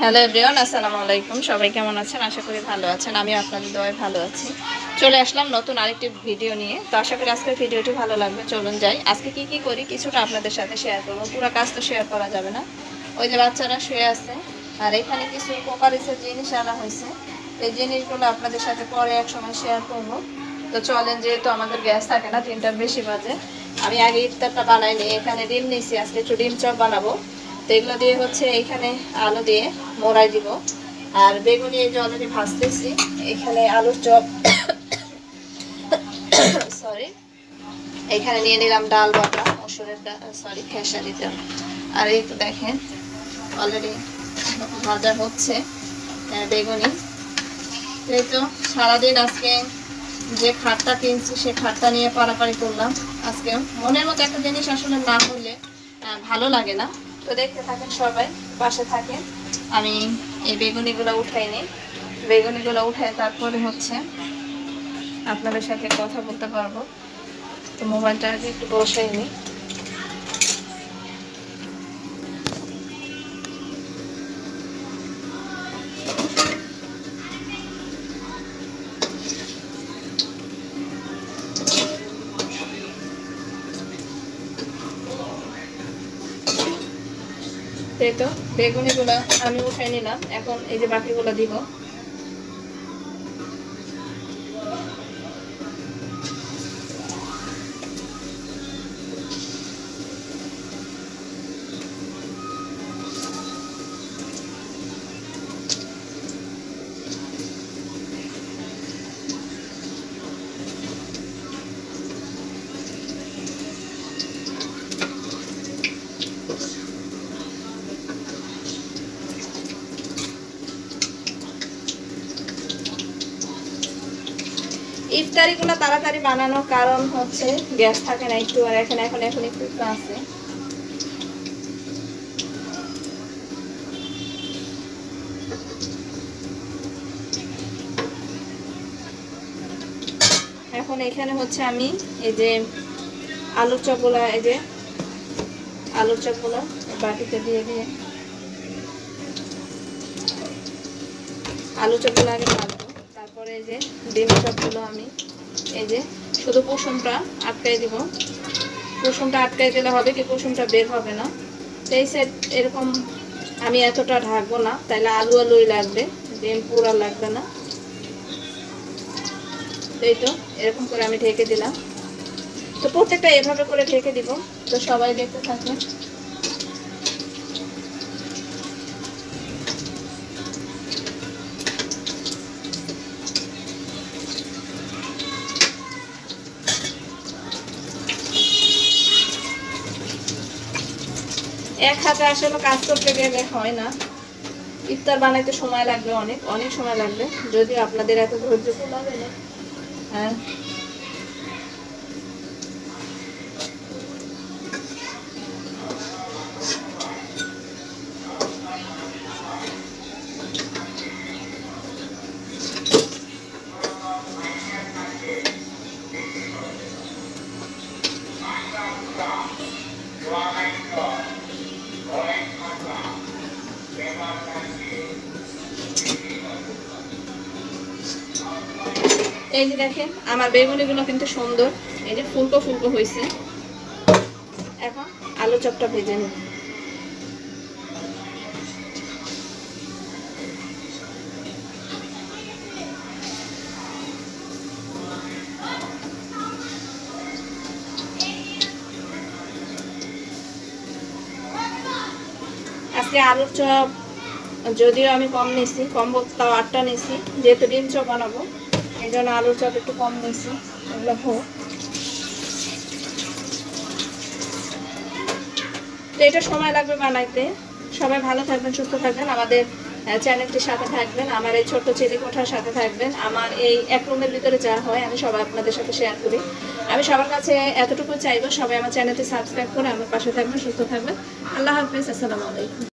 Hello everyone, আসসালামু আলাইকুম। সবাই কেমন আছেন? আশা করি ভালো আছেন। আমি আপনাদের দোয়ায় ভালো আছি। চলে আসলাম নতুন আরেকটি ভিডিও নিয়ে। তো আশা করি আজকের ভিডিওটি ভালো লাগবে। চলুন যাই। আজকে কি করি কিছুটা আপনাদের সাথে শেয়ার করবো। পুরো কাজ তো শেয়ার করা যাবে না। ওই যে বাচ্চারা শুয়ে আছে, আর এখানে কিছু কোকারিসের জিনিস আনা হয়েছে। এই জিনিসগুলো আপনাদের সাথে পরে এক সময় শেয়ার করবো। তো চলেন, যেহেতু আমাদের গ্যাস থাকে না, 3টার বেশি বাজে, আমি আগে ইফতারটা বানাই নিই। এখানে ডিম নিয়েছি, আজকে একটু ডিম চপ বানাবো। তো এগুলো দিয়ে হচ্ছে এইখানে আলু দিয়ে মোড়াই দিব, আর বেগুনি এই যে অলরেডি ভাজতেছি। এখানে আলুর চপ সরি, এখানে নিয়ে নিলাম ডাল বাটা, মসুরের ডাল, সরি খেসারি ডাল। আর এই তো দেখেন অলরেডি ভাজা হচ্ছে বেগুনি। এই তো সারাদিন আজকে যে খাটটা কিনছি সে খাটটা নিয়ে পারাপারি করলাম। আজকে মনের মতো একটা জিনিস আসলে না হলে ভালো লাগে না। তো দেখতে থাকেন, সবাই পাশে থাকেন। আমি এই বেগুনিগুলো উঠাই নিই। বেগুনিগুলো উঠাই তারপরে হচ্ছে আপনাদের সাথে কথা বলতে পারবো। তো মোবাইলটা আগে একটু বসাই নিই। এই তো বেগুনিগুলো আমি উঠাই নিলাম। এখন এই যে বাকিগুলো দিব। ইফতারিগুলো তাড়াতাড়ি বানানোর কারণ হচ্ছে গ্যাস থাকে না একটু, আর এখন একটু আছে। এখন এখানে হচ্ছে আমি এই যে আলুর চপগুলো, এই যে আলুর চপগুলো বাটিতে দিয়ে দিয়ে আলু চপগুলো আগে ভাজবো। তারপরে এই যে ডিম চপগুলো আমি এই যে শুধু কুসুমটা আটকাই দিব। কুসুমটা আটকাই দিলে হবে কি, কুসুমটা বের হবে না। তো এই সাইড এরকম আমি এতটা ঢাকবো না, তাইলে আলুই লাগবে, ডিম পুরা লাগবে না। এই তো এরকম করে আমি ঢেকে দিলাম। তো প্রত্যেকটা এভাবে করে ঢেকে দিব। তো সবাই দেখতে থাকেন। এক হাতে আসলে কাজ করতে গেলে হয় না। ইফতার বানাইতে সময় লাগবে, অনেক সময় লাগবে, যদিও আপনাদের এত ধৈর্য লাগে না। হ্যাঁ, এই যে দেখেন আমার বেগুনিগুলো কিন্তু সুন্দর, এই যে ফুলকো ফুলকো হয়েছে। এখন আলু চপটা ভেজে নিই। আজকে আলুর চপ যদিও আমি কম নিয়েছি, কম বলতে তাও 8টা নিয়েছি, যেহেতু ডিম চপ বানাবো এই জন্য আলুর চপ একটু কম নিয়েছি। এগুলো হোক। তো এটা সময় লাগবে বানাইতে। সবাই ভালো থাকবেন, সুস্থ থাকবেন, আমাদের চ্যানেলটির সাথে থাকবেন, আমার এই ছোট্ট চিলিকোঠার সাথে থাকবেন। আমার এই এক রুমের ভিতরে যা হয় আমি সবাই আপনাদের সাথে শেয়ার করি। আমি সবার কাছে এতটুকু চাইবো, সবাই আমার চ্যানেলটি সাবস্ক্রাইব করে আমার পাশে থাকবেন, সুস্থ থাকবেন। আল্লাহ হাফিজ, আসসালামু আলাইকুম।